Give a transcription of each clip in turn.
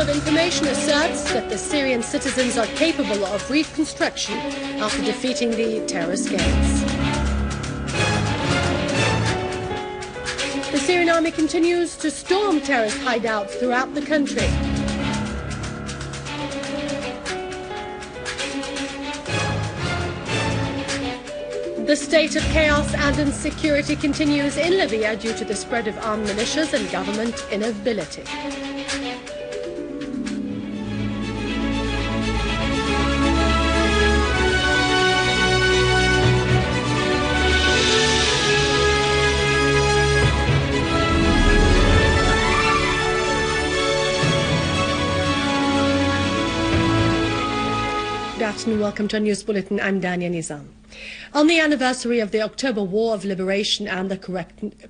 of Information asserts that the Syrian citizens are capable of reconstruction after defeating the terrorist gangs. The Syrian army continues to storm terrorist hideouts throughout the country. The state of chaos and insecurity continues in Libya due to the spread of armed militias and government inability. Good afternoon, welcome to our news bulletin. I'm Dania Nizam. On the anniversary of the October War of Liberation and the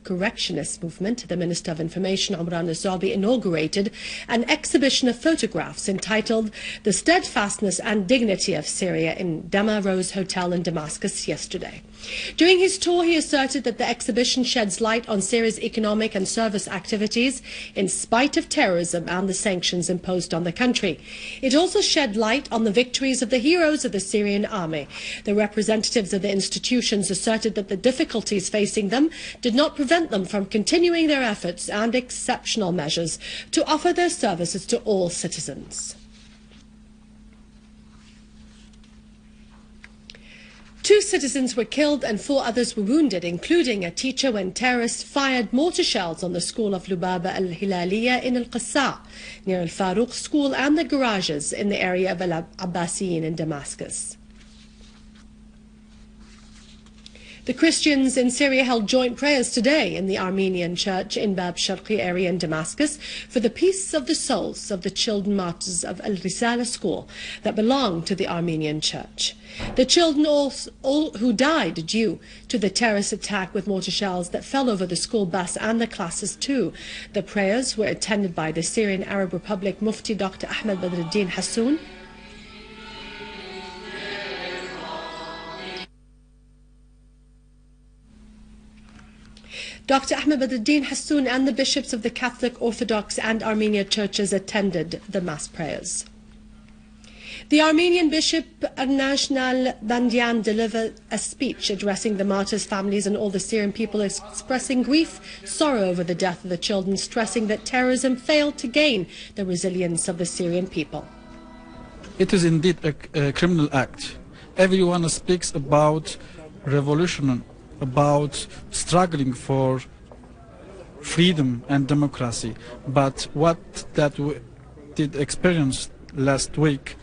Correctionist movement, the Minister of Information, al-Zoubi, inaugurated an exhibition of photographs entitled The Steadfastness and Dignity of Syria in Dama Rose Hotel in Damascus yesterday. During his tour, he asserted that the exhibition sheds light on Syria's economic and service activities in spite of terrorism and the sanctions imposed on the country. It also shed light on the victories of the heroes of the Syrian Army. The representatives of the institutions asserted that the difficulties facing them did not prevent them from continuing their efforts and exceptional measures to offer their services to all citizens. 2 citizens were killed and 4 others were wounded, including a teacher, when terrorists fired mortar shells on the school of Lubaba al-Hilaliya in al-Qassa, near al-Faruq school, and the garages in the area of al-Abbasiyin in Damascus. The Christians in Syria held joint prayers today in the Armenian church in Bab Sharqi area in Damascus for the peace of the souls of the children martyrs of al-Risala school that belong to the Armenian church. The children all who died due to the terrorist attack with mortar shells that fell over the school bus and the classes too. The prayers were attended by the Syrian Arab Republic Mufti Dr. Ahmed Badruddin Hassoun, Dr. Ahmed Badruddin Hassoun and the bishops of the Catholic, Orthodox and Armenian churches attended the mass prayers. The Armenian Bishop National Bandian delivered a speech addressing the martyrs' families and all the Syrian people, expressing grief, sorrow over the death of the children, stressing that terrorism failed to gain the resilience of the Syrian people. It is indeed a criminal act. Everyone speaks about revolution, about struggling for freedom and democracy, but what that we did experience last week,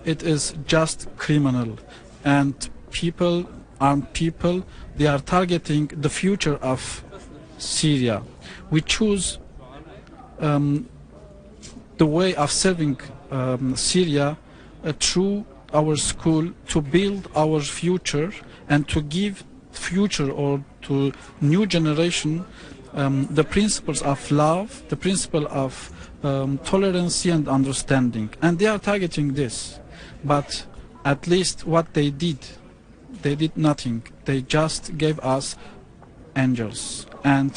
it is just criminal, and armed people, they are targeting the future of Syria. We choose the way of serving Syria through our school to build our future and to give future or to new generation the principles of love, the principle of tolerance and understanding, and they are targeting this. But at least what they did nothing. They just gave us angels, and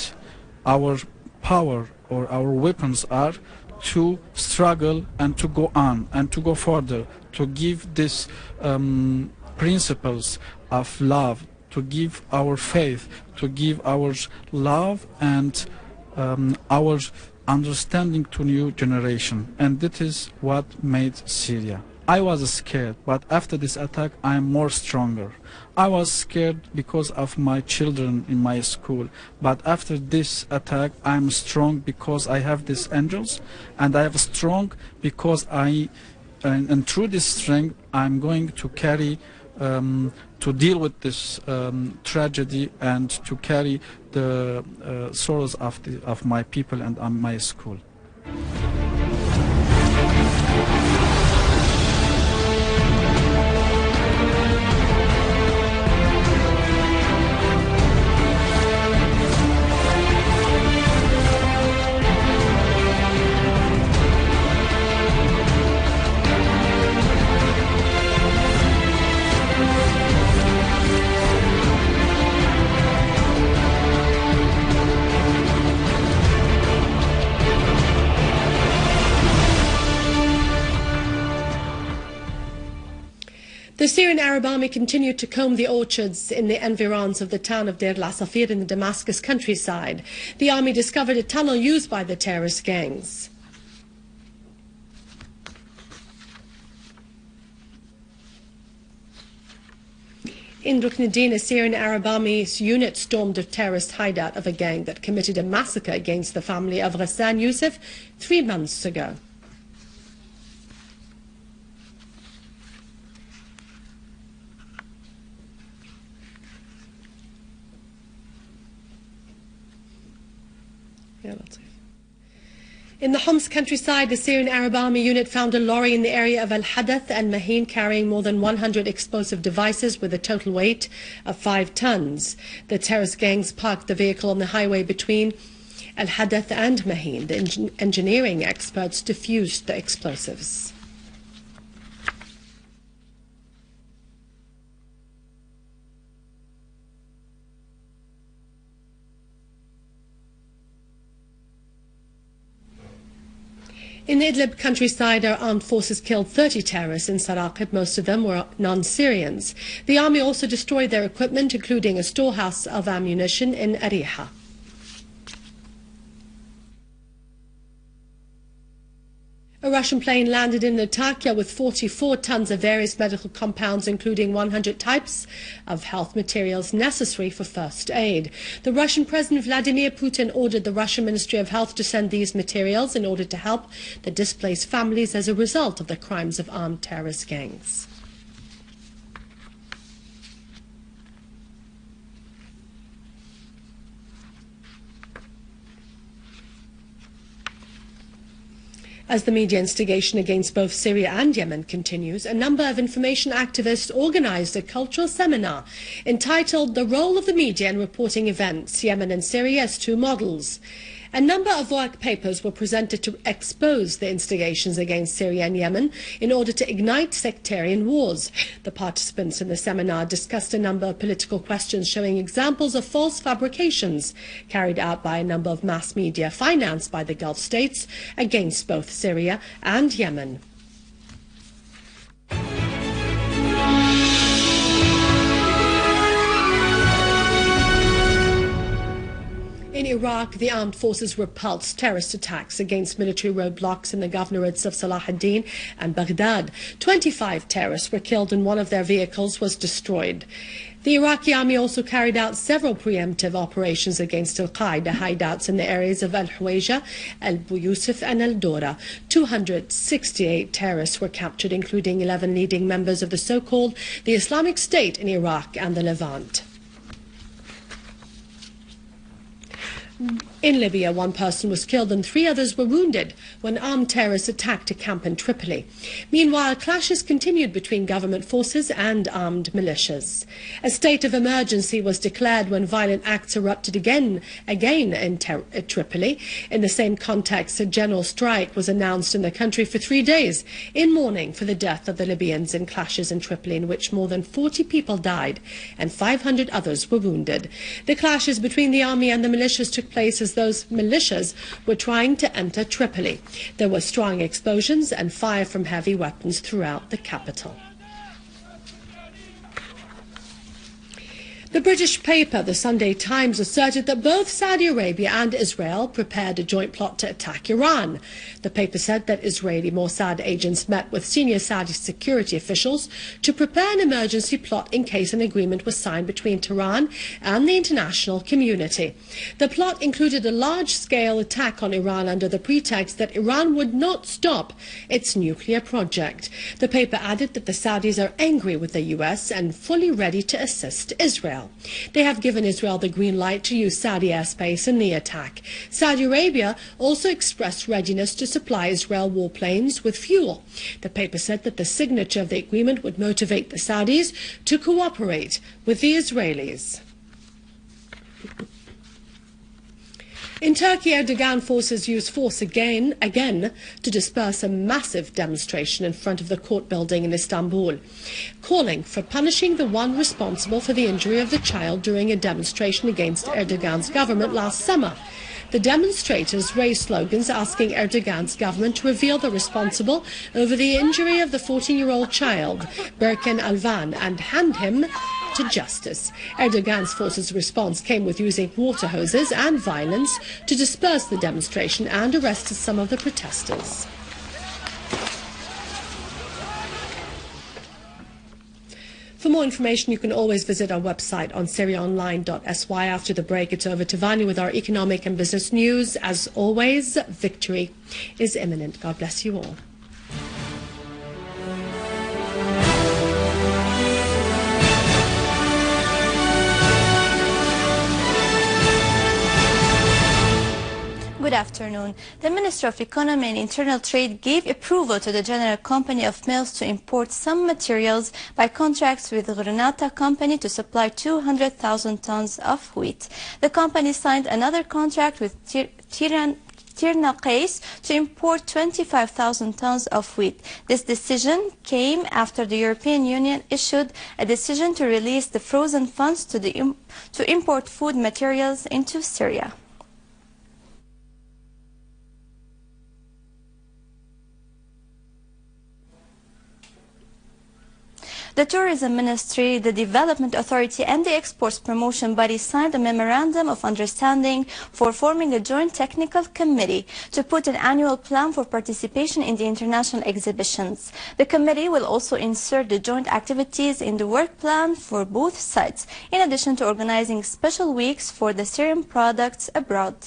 our power or our weapons are to struggle and to go on and to go further, to give these principles of love, to give our faith, to give our love and our understanding to new generation. And that is what made Syria. I was scared, but after this attack I am more stronger. I was scared because of my children in my school, but after this attack I am strong because I have these angels, and I am strong because and through this strength I'm going to carry to deal with this tragedy and to carry the sorrows of my people and my school. The Syrian Arab Army continued to comb the orchards in the environs of the town of Deir al-Safir in the Damascus countryside. The army discovered a tunnel used by the terrorist gangs. In Ruknuddin, a Syrian Arab Army's unit stormed a terrorist hideout of a gang that committed a massacre against the family of Ghassan Youssef 3 months ago. In the Homs countryside, the Syrian Arab Army unit found a lorry in the area of Al-Hadath and Mahin carrying more than 100 explosive devices with a total weight of 5 tons. The terrorist gangs parked the vehicle on the highway between Al-Hadath and Mahin. The engineering experts defused the explosives. In the Idlib countryside, our armed forces killed 30 terrorists in Saraqib. Most of them were non-Syrians. The army also destroyed their equipment, including a storehouse of ammunition in Ariha. A Russian plane landed in Lattakia with 44 tons of various medical compounds, including 100 types of health materials necessary for first aid. The Russian President Vladimir Putin ordered the Russian Ministry of Health to send these materials in order to help the displaced families as a result of the crimes of armed terrorist gangs. As the media instigation against both Syria and Yemen continues, a number of information activists organized a cultural seminar entitled "The Role of the Media in Reporting Events, Yemen and Syria as Two Models." A number of work papers were presented to expose the instigations against Syria and Yemen in order to ignite sectarian wars. The participants in the seminar discussed a number of political questions showing examples of false fabrications carried out by a number of mass media financed by the Gulf states against both Syria and Yemen. In Iraq, the armed forces repulsed terrorist attacks against military roadblocks in the governorates of Salah ad-Din and Baghdad. 25 terrorists were killed and one of their vehicles was destroyed. The Iraqi army also carried out several preemptive operations against al-Qaeda hideouts in the areas of Al-Huwayja, Al-Bu Yusuf and Al-Dora. 268 terrorists were captured, including 11 leading members of the so-called the Islamic State in Iraq and the Levant. In Libya, one person was killed and 3 others were wounded when armed terrorists attacked a camp in Tripoli. Meanwhile, clashes continued between government forces and armed militias. A state of emergency was declared when violent acts erupted again in Tripoli. In the same context, a general strike was announced in the country for 3 days in mourning for the death of the Libyans in clashes in Tripoli, in which more than 40 people died and 500 others were wounded. The clashes between the army and the militias took place as those militias were trying to enter Tripoli. There were strong explosions and fire from heavy weapons throughout the capital. The British paper, the Sunday Times, asserted that both Saudi Arabia and Israel prepared a joint plot to attack Iran. The paper said that Israeli Mossad agents met with senior Saudi security officials to prepare an emergency plot in case an agreement was signed between Tehran and the international community. The plot included a large-scale attack on Iran under the pretext that Iran would not stop its nuclear project. The paper added that the Saudis are angry with the US and fully ready to assist Israel. They have given Israel the green light to use Saudi airspace in the attack. Saudi Arabia also expressed readiness to supply Israel warplanes with fuel. The paper said that the signature of the agreement would motivate the Saudis to cooperate with the Israelis. In Turkey, Erdogan forces used force again to disperse a massive demonstration in front of the court building in Istanbul, calling for punishing the one responsible for the injury of the child during a demonstration against Erdogan's government last summer. The demonstrators raised slogans asking Erdogan's government to reveal the responsible over the injury of the 14-year-old child, Berkin Alvan, and hand him to justice. Erdogan's forces' response came with using water hoses and violence to disperse the demonstration and arrested some of the protesters. For more information, you can always visit our website on syriaonline.sy. After the break, it's over to Vanya with our economic and business news. As always, victory is imminent. God bless you all. Good afternoon. The Minister of Economy and Internal Trade gave approval to the General Company of Mills to import some materials by contracts with the Granata Company to supply 200,000 tons of wheat. The company signed another contract with Tirnaqais to import 25,000 tons of wheat. This decision came after the European Union issued a decision to release the frozen funds to import food materials into Syria. The Tourism Ministry, the Development Authority and the Exports Promotion Body signed a Memorandum of Understanding for forming a joint technical committee to put an annual plan for participation in the international exhibitions. The committee will also insert the joint activities in the work plan for both sides, in addition to organizing special weeks for the Syrian products abroad.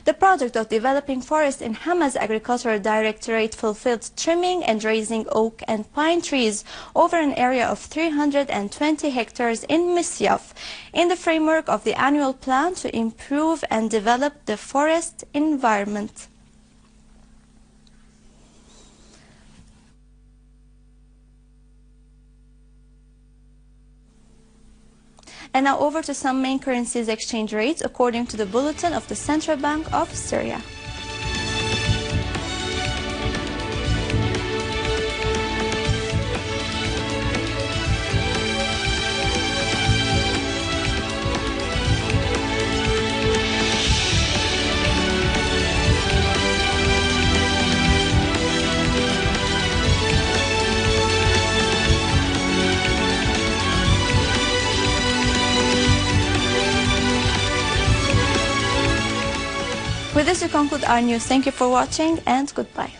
The project of developing forests in Hama's Agricultural Directorate fulfilled trimming and raising oak and pine trees over an area of 320 hectares in Misyaf in the framework of the annual plan to improve and develop the forest environment. And now over to some main currencies exchange rates according to the bulletin of the Central Bank of Syria. With this, we conclude our news. Thank you for watching and goodbye.